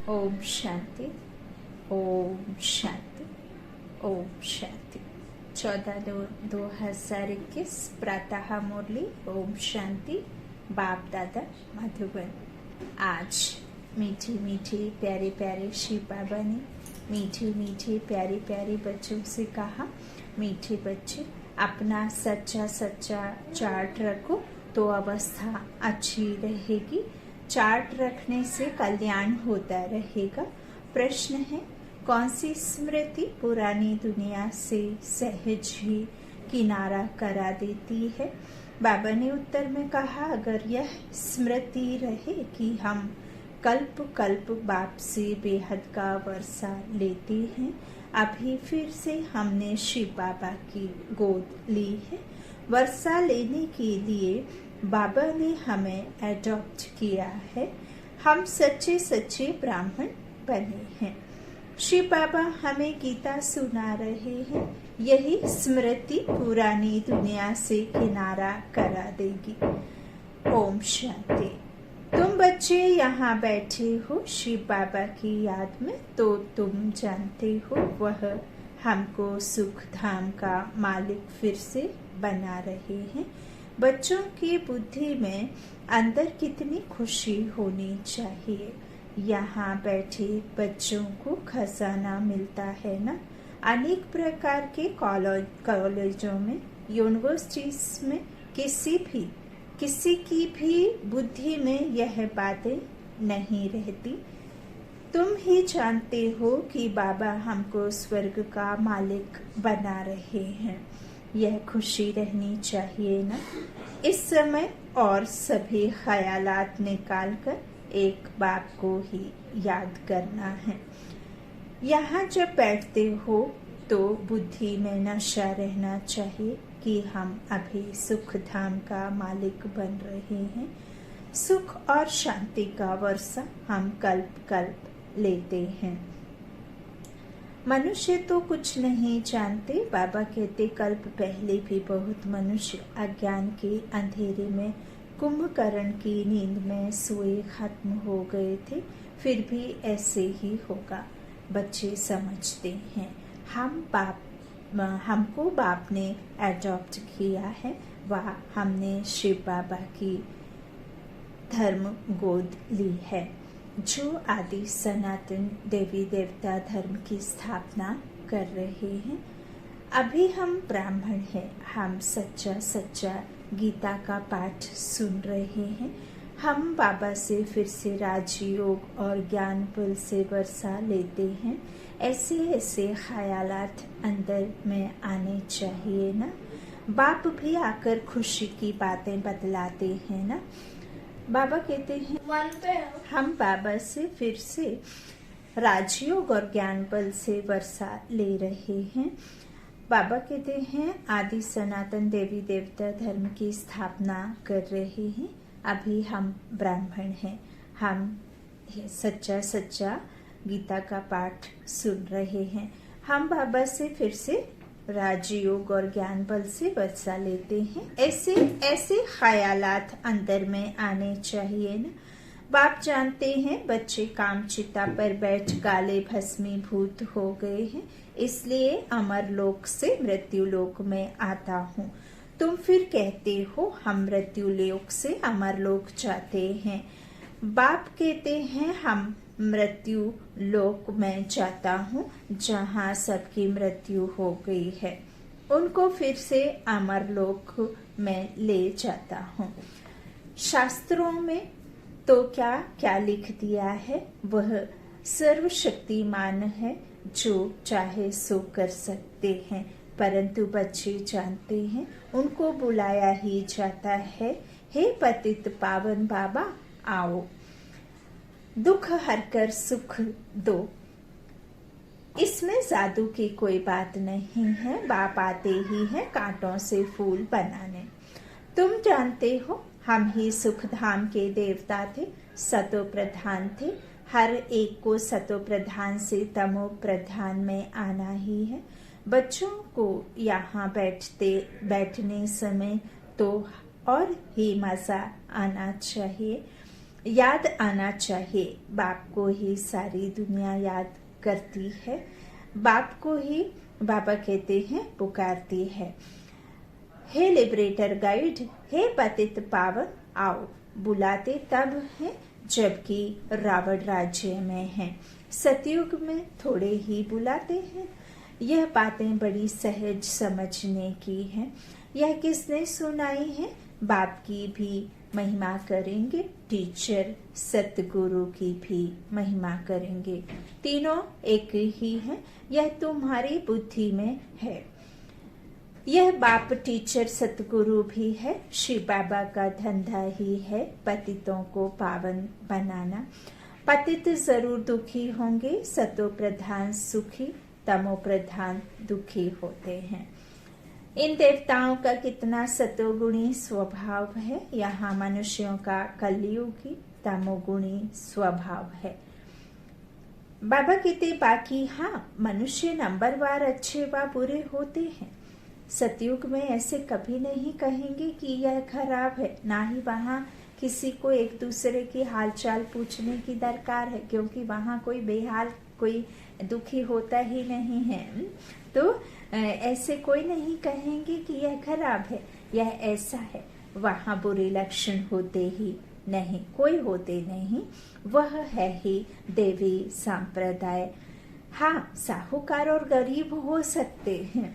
ओम शांति, ओम शांति, ओम शांति। 14/2/2021 प्रातः मुरली। ओम शांति। बाप दादा मधुबन। आज मीठी मीठी प्यारे प्यारे शिव बाबा ने मीठी मीठी प्यारी प्यारी बच्चों से कहा, मीठे बच्चे अपना सच्चा सच्चा चार्ट रखो तो अवस्था अच्छी रहेगी। चार्ट रखने से कल्याण होता रहेगा। प्रश्न है, कौन सी स्मृति पुरानी दुनिया से सहज ही किनारा करा देती है? बाबा ने उत्तर में कहा, अगर यह स्मृति रहे कि हम कल्प कल्प बाप से बेहद का वर्षा लेते हैं, अभी फिर से हमने शिव बाबा की गोद ली है। वर्षा लेने के लिए बाबा ने हमें एडॉप्ट किया है। हम सच्चे सच्चे ब्राह्मण बने हैं। शिव बाबा हमें गीता सुना रहे हैं। यही स्मृति पुरानी दुनिया से किनारा करा देगी। ओम शांति। तुम बच्चे यहाँ बैठे हो शिव बाबा की याद में, तो तुम जानते हो वह हमको सुख धाम का मालिक फिर से बना रहे हैं। बच्चों की बुद्धि में अंदर कितनी खुशी होनी चाहिए। यहाँ बैठे बच्चों को खजाना मिलता है ना। अनेक प्रकार के कॉलेजों में, यूनिवर्सिटीज में किसी की भी बुद्धि में यह बातें नहीं रहती। तुम ही जानते हो कि बाबा हमको स्वर्ग का मालिक बना रहे हैं। यह खुशी रहनी चाहिए ना। इस समय और सभी ख्यालात निकाल कर एक बाप को ही याद करना है। यहाँ जब बैठते हो तो बुद्धि में नशा रहना चाहिए कि हम अभी सुख धाम का मालिक बन रहे हैं। सुख और शांति का वर्षा हम कल्प कल्प लेते हैं। मनुष्य तो कुछ नहीं जानते। बाबा कहते, कल्प पहले भी बहुत मनुष्य अज्ञान के अंधेरे में कुंभकर्ण की नींद में सोए खत्म हो गए थे। फिर भी ऐसे ही होगा। बच्चे समझते हैं हमको बाप ने एडॉप्ट किया है। वह हमने शिव बाबा की धर्म गोद ली है, जो आदि सनातन देवी देवता धर्म की स्थापना कर रहे हैं। अभी हम ब्राह्मण हैं। हम सच्चा सच्चा गीता का पाठ सुन रहे हैं। हम बाबा से फिर से राजयोग और ज्ञान बल से वर्षा लेते हैं। ऐसे ऐसे ख्यालात अंदर में आने चाहिए ना। बाप भी आकर खुशी की बातें बतलाते हैं ना। बाबा कहते हैं, हम बाबा से फिर से राजयोग और ज्ञान बल से वर्षा ले रहे हैं। बाबा कहते हैं, आदि सनातन देवी देवता धर्म की स्थापना कर रहे हैं। अभी हम ब्राह्मण हैं। हम सच्चा सच्चा गीता का पाठ सुन रहे हैं। हम बाबा से फिर से राजयोग और ज्ञान बल से वर्षा लेते हैं। ऐसे ऐसे ख्यालात अंदर में आने चाहिए ना। बाप जानते हैं बच्चे कामचिता पर बैठ काले भस्मीभूत हो गए हैं, इसलिए अमर लोक से मृत्यु लोक में आता हूँ। तुम फिर कहते हो हम मृत्यु लोक से अमर लोक जाते हैं। बाप कहते हैं, हम मृत्यु लोक में जाता हूँ जहाँ सबकी मृत्यु हो गई है। उनको फिर से अमर लोक में ले जाता हूँ। शास्त्रों में तो क्या क्या लिख दिया है। वह सर्वशक्तिमान है, जो चाहे सो कर सकते हैं। परंतु बच्चे जानते हैं उनको बुलाया ही जाता है, हे पतित पावन बाबा आओ, दुख हरकर सुख दो। इसमें जादू की कोई बात नहीं है। बाप आते ही है कांटों से फूल बनाने। तुम जानते हो हम ही सुख धाम के देवता थे, सतो प्रधान थे। हर एक को सतो प्रधान से तमो प्रधान में आना ही है। बच्चों को यहाँ बैठने समय तो और ही मजा आना चाहिए। याद आना चाहिए, बाप को ही सारी दुनिया याद करती है, बाप को ही बाबा कहते हैं पुकारती है। हे लिबरेटर गाइड, हे पतित पावन आओ, बुलाते तब है जबकि रावण राज्य में है, सतयुग में थोड़े ही बुलाते हैं। यह बातें बड़ी सहज समझने की हैं। यह किसने सुनाई है? बाप की भी महिमा करेंगे, टीचर सतगुरु की भी महिमा करेंगे। तीनों एक ही हैं, यह तुम्हारी बुद्धि में है। यह बाप टीचर सतगुरु भी है। शिव बाबा का धंधा ही है पतितों को पावन बनाना। पतित जरूर दुखी होंगे, सतो प्रधान सुखी, तमो प्रधान दुखी होते हैं। इन देवताओं का कितना सतोगुणी स्वभाव है, यहाँ मनुष्यों का कलयुगी तमोगुणी स्वभाव है। बाबा कहते बाकी हाँ, मनुष्य नंबरवार अच्छे व बुरे होते हैं। सतयुग में ऐसे कभी नहीं कहेंगे कि यह खराब है, ना ही वहाँ किसी को एक दूसरे की हालचाल पूछने की दरकार है, क्योंकि वहाँ कोई बेहाल, कोई दुखी होता ही नहीं है। तो ऐसे कोई नहीं कहेंगे कि यह खराब है, यह ऐसा है। वहाँ बुरे लक्षण होते ही नहीं, कोई होते नहीं, वह है ही देवी संप्रदाय। हाँ, साहूकार और गरीब हो सकते हैं,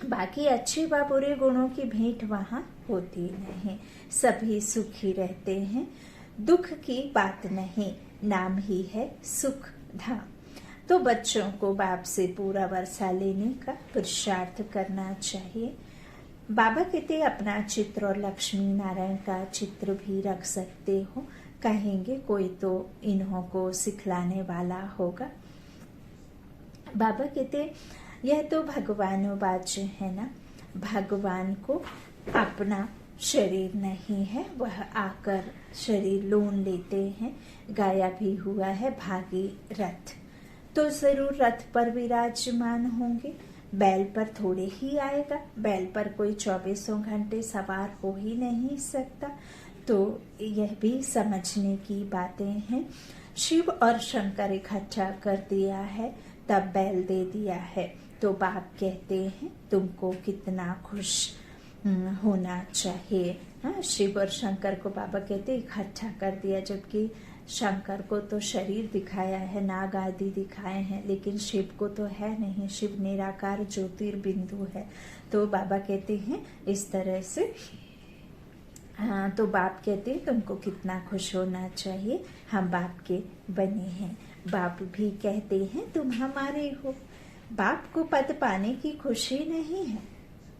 बाकी अच्छे व बुरे गुणों की भेंट वहाँ होती नहीं, सभी सुखी रहते हैं। दुख की बात नहीं, नाम ही है सुख धाम। तो बच्चों को बाप से पूरा वर्षा लेने का पुरुषार्थ करना चाहिए। बाबा कहते अपना चित्र और लक्ष्मी नारायण का चित्र भी रख सकते हो, कहेंगे कोई तो इन्हों को सिखलाने वाला होगा। बाबा कहते यह तो भगवानोवाच्य है ना, भगवान को अपना शरीर नहीं है, वह आकर शरीर लोन लेते हैं। गाया भी हुआ है भागीरथ, तो जरूर रथ पर विराजमान होंगे। बैल पर थोड़े ही आएगा, बैल पर कोई 24 घंटे सवार हो ही नहीं सकता। तो यह भी समझने की बातें हैं। शिव और शंकर इकट्ठा कर दिया है, तब बैल दे दिया है। तो बाप कहते हैं तुमको कितना खुश होना चाहिए। हाँ, शिव और शंकर को बाबा कहते इकट्ठा कर दिया, जबकि शंकर को तो शरीर दिखाया है, नाग आदि दिखाए हैं, लेकिन शिव को तो है नहीं। शिव निराकार ज्योतिर्बिंदु है। तो बाबा कहते हैं इस तरह से। हाँ, तो बाप कहते हैं तुमको कितना खुश होना चाहिए, हम बाप के बने हैं। बाप भी कहते हैं तुम हमारे हो। बाप को पद पाने की खुशी नहीं है,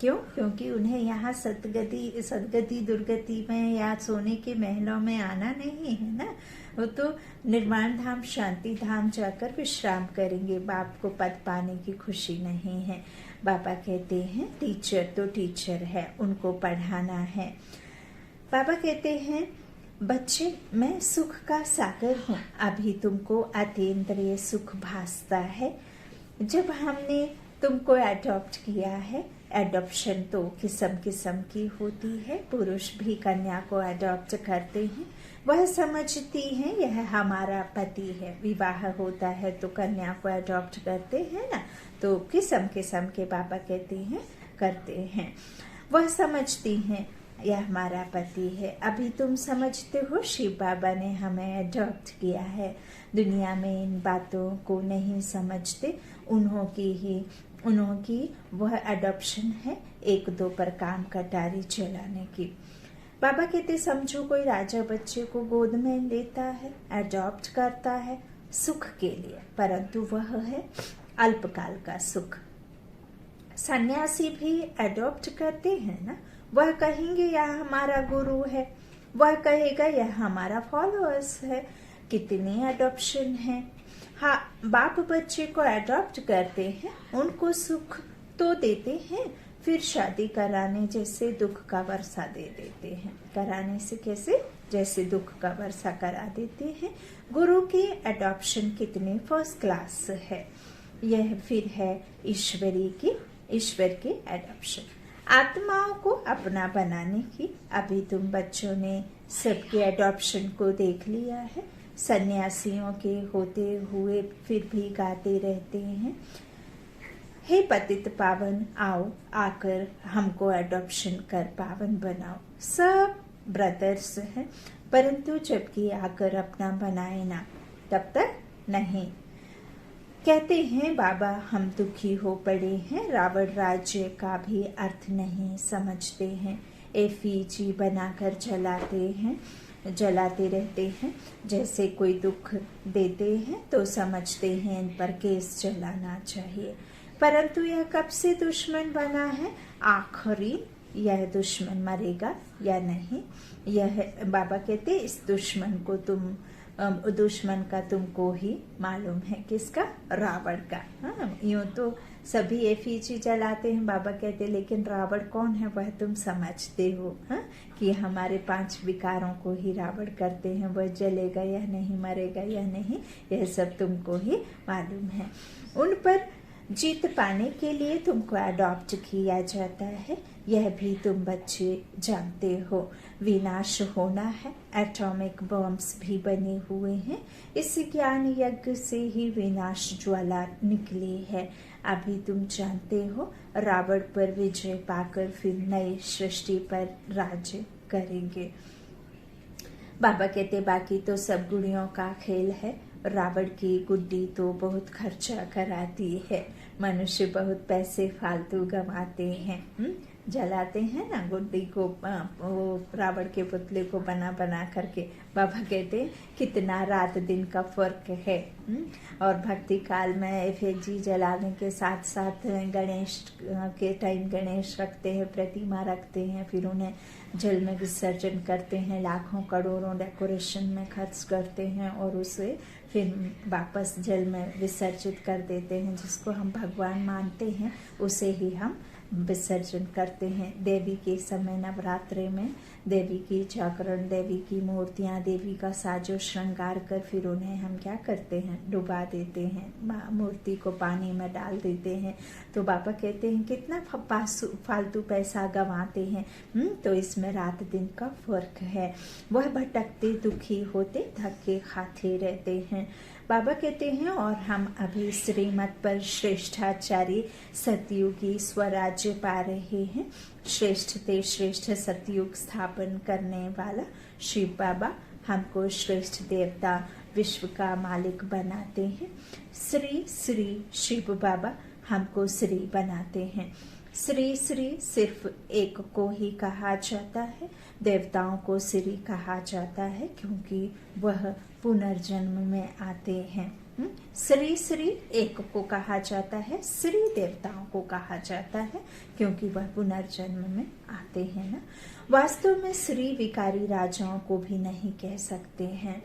क्यों? क्योंकि उन्हें यहाँ सदगति दुर्गति में या सोने के महलों में आना नहीं है ना, वो तो निर्वाण धाम शांति धाम जाकर विश्राम करेंगे। बाप को पद पाने की खुशी नहीं है। बाबा कहते हैं टीचर तो टीचर है, उनको पढ़ाना है। बाबा कहते हैं बच्चे मैं सुख का सागर हूँ, अभी तुमको अतीन्द्रिय सुख भासता है। जब हमने तुमको अडॉप्ट किया है, एडॉप्शन तो किस्म किस्म की होती है, पुरुष भी कन्या को अडॉप्ट करते हैं, वह समझती है यह हमारा पति है। विवाह होता है तो कन्या को अडॉप्ट करते हैं ना, तो किस्म किस्म के बाबा कहते हैं करते हैं, वह समझती हैं यह हमारा पति है। अभी तुम समझते हो शिव बाबा ने हमें अडॉप्ट किया है। दुनिया में इन बातों को नहीं समझते, उन्हों की वह अडॉप्शन है, एक दो पर काम कटारी चलाने की। बाबा कहते समझो कोई राजा बच्चे को गोद में लेता है, अडॉप्ट करता है सुख के लिए, परंतु वह है अल्पकाल का सुख। सन्यासी भी अडॉप्ट करते हैं ना, वह कहेंगे यह हमारा गुरु है, वह कहेगा यह हमारा फॉलोअर्स है। कितनी अडॉप्शन है। हाँ, बाप बच्चे को अडॉप्ट करते हैं, उनको सुख तो देते हैं, फिर शादी कराने जैसे दुख का वर्षा दे देते हैं। कराने से कैसे? जैसे दुख का वर्षा करा देते हैं। गुरु की अडॉप्शन कितने फर्स्ट क्लास है। यह फिर है ईश्वर के अडॉप्शन। आत्माओं को अपना बनाने की। अभी तुम बच्चों ने सबके एडॉप्शन को देख लिया है। सन्यासियों के होते हुए फिर भी गाते रहते हैं, हे पतित पावन आओ, आकर हमको एडॉप्शन कर पावन बनाओ। सब ब्रदर्स हैं, परंतु जबकि आकर अपना बनाए ना, तब तक नहीं। कहते हैं बाबा हम दुखी हो पड़े हैं, रावण राज्य का भी अर्थ नहीं समझते हैं। एफिजी बनाकर जलाते रहते हैं। जैसे कोई दुख देते हैं तो समझते हैं इन पर केस चलाना चाहिए, परंतु यह कब से दुश्मन बना है? आखिरी यह दुश्मन मरेगा या नहीं, यह बाबा कहते इस दुश्मन का तुमको ही मालूम है। किसका? रावण का। हाँ, यूं तो सभी एफिजी जलाते हैं, बाबा कहते, लेकिन रावण कौन है वह तुम समझते हो। हाँ, कि हमारे 5 विकारों को ही रावण करते हैं। वह जलेगा या नहीं, मरेगा या नहीं, यह सब तुमको ही मालूम है। उन पर जीत पाने के लिए तुमको अडॉप्ट किया जाता है, यह भी तुम बच्चे जानते हो। विनाश होना है, एटॉमिक बॉम्ब्स भी बने हुए हैं। इस ज्ञान यज्ञ से ही विनाश ज्वाला निकली है। अभी तुम जानते हो रावण पर विजय पाकर फिर नई सृष्टि पर राज्य करेंगे। बाबा कहते बाकी तो सब गुड़ियों का खेल है। रावण की गुड्डी तो बहुत खर्चा कराती है, मनुष्य बहुत पैसे फालतू गंवाते हैं। जलाते हैं ना गुड्डी को, वो रावण के पुतले को बना करके। बाबा कहते हैं कितना रात दिन का फर्क है। और भक्ति काल में एफिजी जलाने के साथ साथ गणेश के टाइम गणेश रखते हैं, प्रतिमा रखते हैं, फिर उन्हें जल में विसर्जन करते हैं, लाखों करोड़ों डेकोरेशन में खर्च करते हैं और उसे फिर वापस जल में विसर्जित कर देते हैं। जिसको हम भगवान मानते हैं उसे ही हम विसर्जन करते हैं। देवी के समय नवरात्रि में देवी की जागरण, देवी की मूर्तियां, देवी का साजो श्रृंगार कर फिर उन्हें हम क्या करते हैं? डुबा देते हैं, मूर्ति को पानी में डाल देते हैं। तो बाबा कहते हैं कितना फालतू पैसा गंवाते हैं। तो इसमें रात दिन का फर्क है। वह भटकते दुखी होते धक्के खाते रहते हैं। बाबा कहते हैं और हम अभी श्रीमत पर श्रेष्ठाचारी सतयुगी स्वराज्य पा रहे हैं। श्रेष्ठ ते श्रेष्ठ सतयुग स्थापन करने वाला शिव बाबा हमको श्रेष्ठ देवता विश्व का मालिक बनाते हैं। श्री श्री शिव बाबा हमको श्री बनाते हैं। श्री श्री सिर्फ एक को ही कहा जाता है, देवताओं को श्री कहा जाता है क्योंकि वह पुनर्जन्म में आते हैं। श्री श्री एक को कहा जाता है, श्री देवताओं को कहा जाता है क्योंकि वह पुनर्जन्म में आते हैं ना। वास्तव में श्री विकारी राजाओं को भी नहीं कह सकते हैं।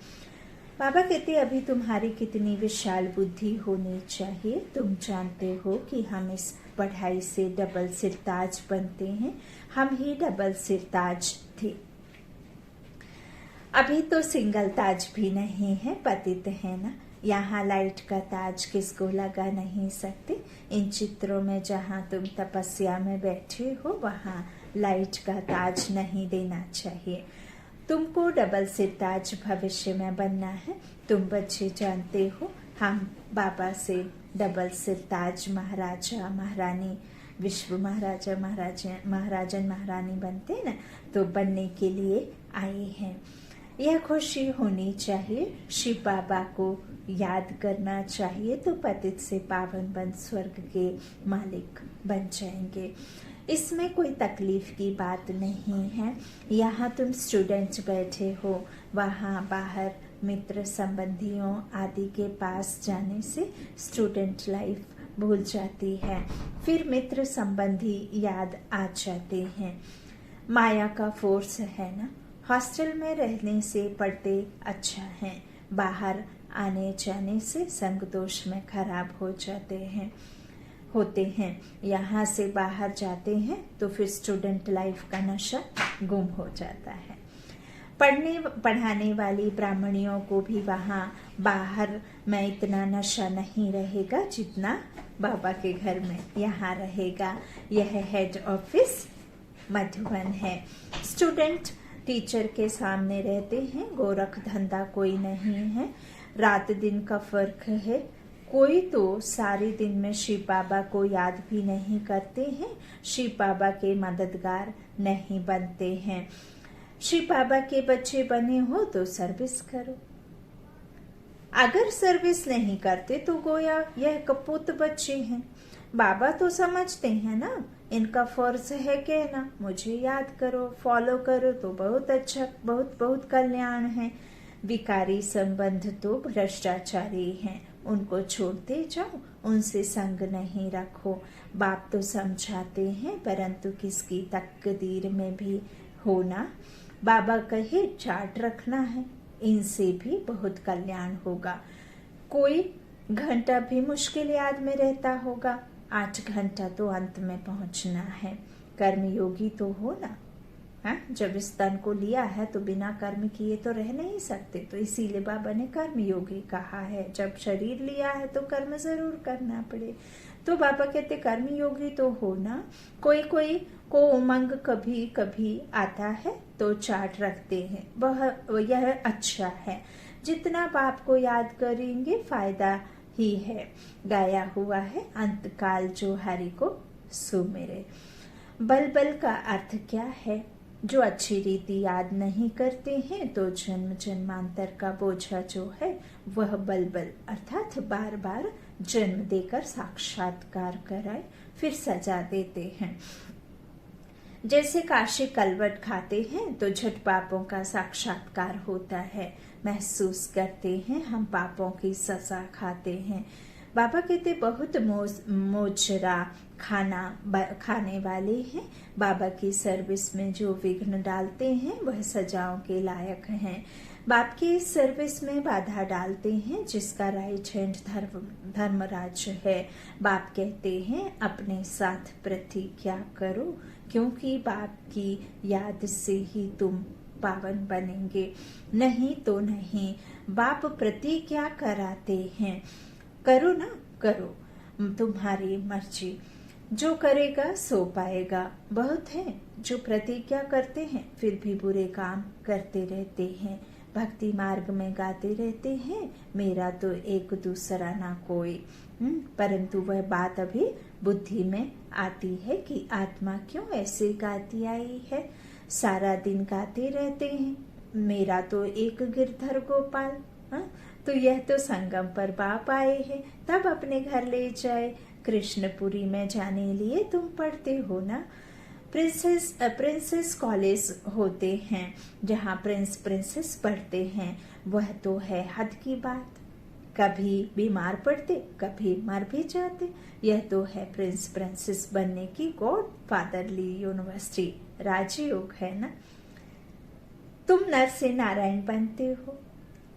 बाबा कहते अभी तुम्हारी कितनी विशाल बुद्धि होनी चाहिए। तुम जानते हो कि हम इस पढ़ाई से डबल सिरताज बनते हैं। हम ही डबल सिरताज थे, अभी तो सिंगल ताज भी नहीं है, पतित है ना। यहाँ लाइट का ताज किसको लगा नहीं सकते। इन चित्रों में जहाँ तुम तपस्या में बैठे हो वहाँ लाइट का ताज नहीं देना चाहिए। तुमको डबल सिरताज भविष्य में बनना है। तुम बच्चे जानते हो हम बाबा से डबल सिरताज महाराजा महारानी, विश्व महाराजा महाराजन महारानी बनते ना, तो बनने के लिए आए हैं। यह खुशी होनी चाहिए। शिव बाबा को याद करना चाहिए तो पतित से पावन बन स्वर्ग के मालिक बन जाएंगे। इसमें कोई तकलीफ की बात नहीं है। यहाँ तुम स्टूडेंट्स बैठे हो, वहाँ बाहर मित्र संबंधियों आदि के पास जाने से स्टूडेंट लाइफ भूल जाती है, फिर मित्र संबंधी याद आ जाते हैं। माया का फोर्स है ना। हॉस्टल में रहने से पढ़ते अच्छा है, बाहर आने जाने से संग दोष में खराब होते हैं। यहाँ से बाहर जाते हैं तो फिर स्टूडेंट लाइफ का नशा गुम हो जाता है। पढ़ाने वाली ब्राह्मणियों को भी वहाँ बाहर में इतना नशा नहीं रहेगा जितना बाबा के घर में यहाँ रहेगा। यह हेड ऑफिस मधुबन है। स्टूडेंट टीचर के सामने रहते हैं, गोरख धंधा कोई नहीं है, रात दिन का फर्क है। कोई तो सारे दिन में शिव बाबा को याद भी नहीं करते हैं, शिव बाबा के मददगार नहीं बनते हैं। शिव बाबा के बच्चे बने हो तो सर्विस करो, अगर सर्विस नहीं करते तो गोया यह कपूत बच्चे हैं। बाबा तो समझते हैं ना, इनका फर्ज है कहना मुझे याद करो, फॉलो करो तो बहुत अच्छा, बहुत बहुत कल्याण है। विकारी संबंध तो भ्रष्टाचारी हैं, उनको छोड़ते जाओ, उनसे संग नहीं रखो। बाप तो समझाते हैं परंतु किसकी तकदीर में भी होना। बाबा कहे चार्ट रखना है, इनसे भी बहुत कल्याण होगा। कोई घंटा भी मुश्किल याद में रहता होगा, 8 घंटा तो अंत में पहुंचना है। कर्मयोगी तो हो ना, जब इस तन को लिया है तो बिना कर्म किए तो रह नहीं सकते, तो इसीलिए बाबा ने कर्मयोगी कहा है। जब शरीर लिया है तो कर्म जरूर करना पड़े, तो बाबा कहते कर्मयोगी तो हो ना। कोई कोई को उमंग कभी कभी आता है तो चार्ट रखते हैं, वह यह अच्छा है। जितना बाप को याद करेंगे फायदा ही है। गाया हुआ है अंतकाल जो हरि को सुमिरे। बल का अर्थ क्या है? जो अच्छी रीति याद नहीं करते हैं तो जन्म जन्मांतर का बोझा जो है वह बल अर्थात बार बार जन्म देकर साक्षात्कार कराए फिर सजा देते हैं। जैसे काशी कलवट खाते हैं तो झट पापों का साक्षात्कार होता है, महसूस करते हैं हम पापों की सजा खाते हैं। बाबा कहते बहुत मोजरा खाने वाले हैं। बाबा की सर्विस में जो विघ्न डालते हैं वह सजाओं के लायक हैं। बाप की सर्विस में बाधा डालते हैं जिसका राइट हैंड धर्मराज है। बाप कहते हैं अपने साथ प्रतिज्ञा करो, क्योंकि बाप की याद से ही तुम पावन बनेंगे, नहीं तो नहीं। बाप प्रतिज्ञा कराते हैं, करो ना करो, तुम्हारी मर्जी, जो करेगा सो पाएगा। बहुत है जो प्रतिज्ञा करते हैं फिर भी बुरे काम करते रहते हैं, भक्ति मार्ग में गाते रहते हैं मेरा तो एक दूसरा ना कोई। परंतु वह बात अभी बुद्धि में आती है कि आत्मा क्यों ऐसे गाती आई है। सारा दिन गाते रहते हैं मेरा तो एक गिरधर गोपाल। तो यह तो संगम पर बाप आए हैं तब अपने घर ले जाए। कृष्णपुरी में जाने लिए तुम पढ़ते हो ना, प्रिंसेस कॉलेज होते हैं जहाँ प्रिंसेस पढ़ते हैं, वह तो है हद की बात। कभी बीमार पड़ते कभी मर भी जाते, यह तो है प्रिंसेस बनने की गॉड फादरली यूनिवर्सिटी, राजयोग है ना। तुम नर से नारायण बनते हो,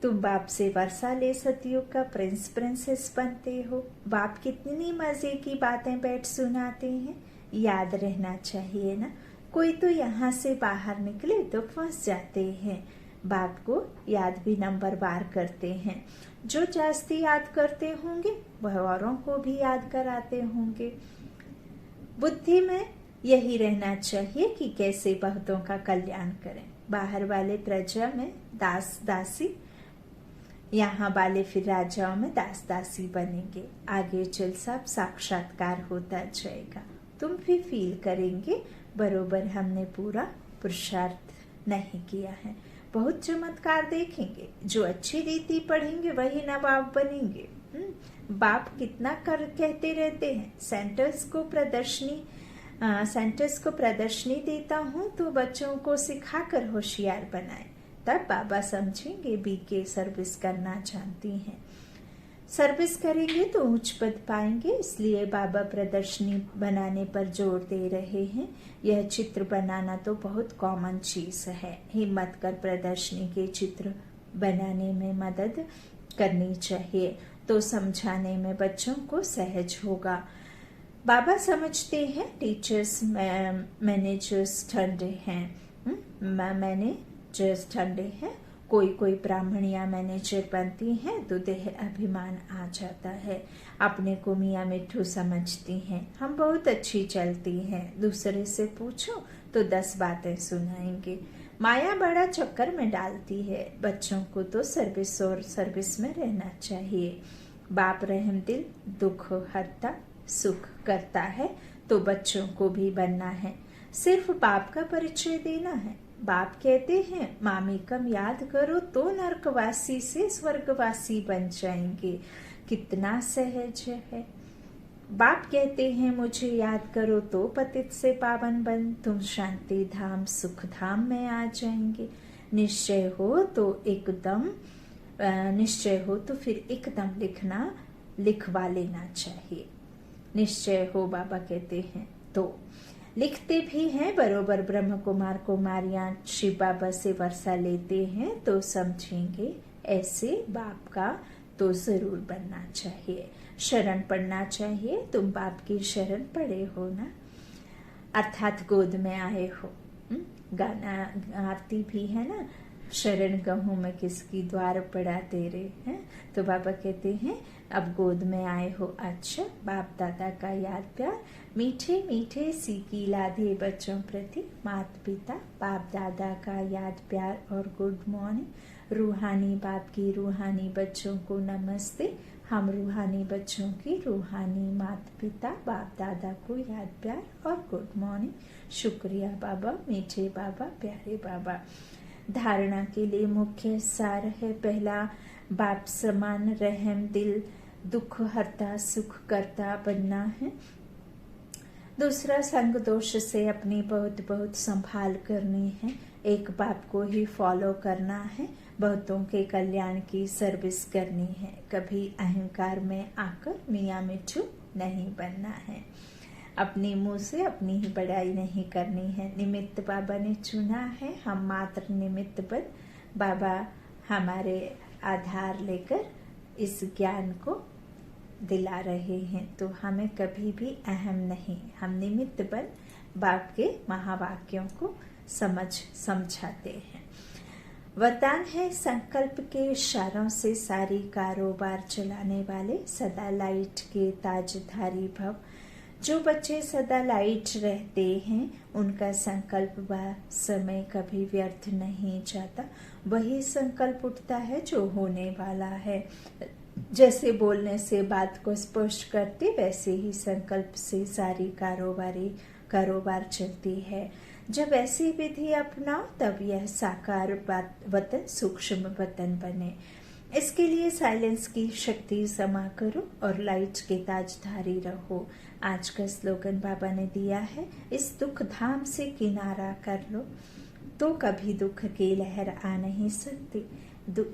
तुम बाप से वर्षा ले सतयुग का प्रिंसेस बनते हो। बाप कितनी मजे की बातें बैठ सुनाते हैं, याद रहना चाहिए ना। कोई तो यहाँ से बाहर निकले तो फंस जाते हैं, बाप को याद भी नंबर बार करते हैं। जो जास्ती याद करते होंगे वह औरों को भी याद कराते होंगे। बुद्धि में यही रहना चाहिए कि कैसे बहुतों का कल्याण करें। बाहर वाले प्रजा में दास दासी, यहाँ वाले फिर राजाओं में दास दासी बनेंगे। आगे चल सब साक्षात्कार होता जाएगा, तुम भी फील करेंगे बरोबर हमने पूरा पुरुषार्थ नहीं किया है। बहुत चमत्कार देखेंगे, जो अच्छी रीति पढ़ेंगे वही नवाब बनेंगे। बाप कितना कहते रहते हैं, सेंटर्स को प्रदर्शनी देता हूँ तो बच्चों को सिखाकर होशियार बनाए, तब बाबा समझेंगे बीके सर्विस करना जानती हैं। सर्विस करेंगे तो उच्च पद पाएंगे, इसलिए बाबा प्रदर्शनी बनाने पर जोर दे रहे हैं। यह चित्र बनाना तो बहुत कॉमन चीज है, हिम्मत कर प्रदर्शनी के चित्र बनाने में मदद करनी चाहिए, तो समझाने में बच्चों को सहज होगा। बाबा समझते हैं टीचर्स मैनेजर्स ठंडे हैं, मैनेजर्स ठंडे हैं, कोई कोई ब्राह्मणियां मैनेजर बनती हैं तो देह अभिमान आ जाता है, अपने को मियाँ मिट्ठू समझती हैं, हम बहुत अच्छी चलती हैं, दूसरे से पूछो तो 10 बातें सुनाएंगे। माया बड़ा चक्कर में डालती है, बच्चों को तो सर्विस और सर्विस में रहना चाहिए। बाप रहम दिल, दुख हरता सुख करता है, तो बच्चों को भी बनना है, सिर्फ बाप का परिचय देना है। बाप कहते हैं मामी कम याद करो तो नरकवासी से स्वर्गवासी बन जाएंगे, कितना सहज है। बाप कहते हैं मुझे याद करो तो पतित से पावन बन तुम शांति धाम सुख धाम में आ जाएंगे। निश्चय हो तो फिर एकदम लिखवा लेना चाहिए। निश्चय हो बाबा कहते हैं तो लिखते भी हैं, बरोबर ब्रह्म कुमार कुमारियां शिव बाबा से वर्षा लेते हैं तो समझेंगे ऐसे बाप का तो जरूर बनना चाहिए। शरण पढ़ना चाहिए, तुम बाप की शरण पड़े हो ना, अर्थात गोद में आए हो। गाना आरती भी है ना, शरण गहूं में किसकी द्वार पड़ा तेरे, हैं तो बाबा कहते हैं अब गोद में आए हो। अच्छा, बाप दादा का याद प्यार मीठे मीठे सीखी लादे बच्चों प्रति, माता पिता बाप दादा का याद प्यार और गुड मॉर्निंग। रूहानी बाप की रूहानी बच्चों को नमस्ते, हम रूहानी बच्चों की रूहानी माता पिता बाप दादा को याद प्यार और गुड मॉर्निंग। शुक्रिया बाबा, मीठे बाबा, प्यारे बाबा। धारणा के लिए मुख्य सार है, पहला बाप समान रहम दिल दुख हरता सुख करता बनना है। दूसरा संग दोष से अपनी बहुत बहुत संभाल करनी है, एक बाप को ही फॉलो करना है, बहुतों के कल्याण की सर्विस करनी है, कभी अहंकार में आकर मियाँ मिट्ठू नहीं बनना है। अपने मुंह से अपनी ही बड़ाई नहीं करनी है, निमित्त बाबा ने चुना है, हम मात्र निमित्त बन बाबा हमारे आधार लेकर इस ज्ञान को दिला रहे हैं, तो हमें कभी भी अहम नहीं, हम निमित्त बन बाप के महावाक्यों को समझाते हैं। वरदान है संकल्प के इशारों से सारी कारोबार चलाने वाले सदा लाइट के ताजधारी भव। जो बच्चे सदा लाइट रहते हैं उनका संकल्प व समय कभी व्यर्थ नहीं जाता, वही संकल्प उठता है जो होने वाला है। जैसे बोलने से बात को स्पष्ट करते वैसे ही संकल्प से सारी कारोबार चलती है। जब ऐसी विधि अपनाओ तब यह साकार वतन सूक्ष्म वतन बने। इसके लिए साइलेंस की शक्ति समा करो और लाइट के ताजधारी रहो। आज का स्लोगन बाबा ने दिया है, इस दुख धाम से किनारा कर लो तो कभी दुख की लहर आ नहीं सकती।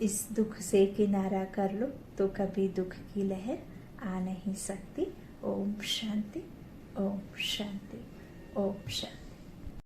इस दुख से किनारा कर लो तो कभी दुख की लहर आ नहीं सकती। ओम शांति, ओम शांति, ओम शांति।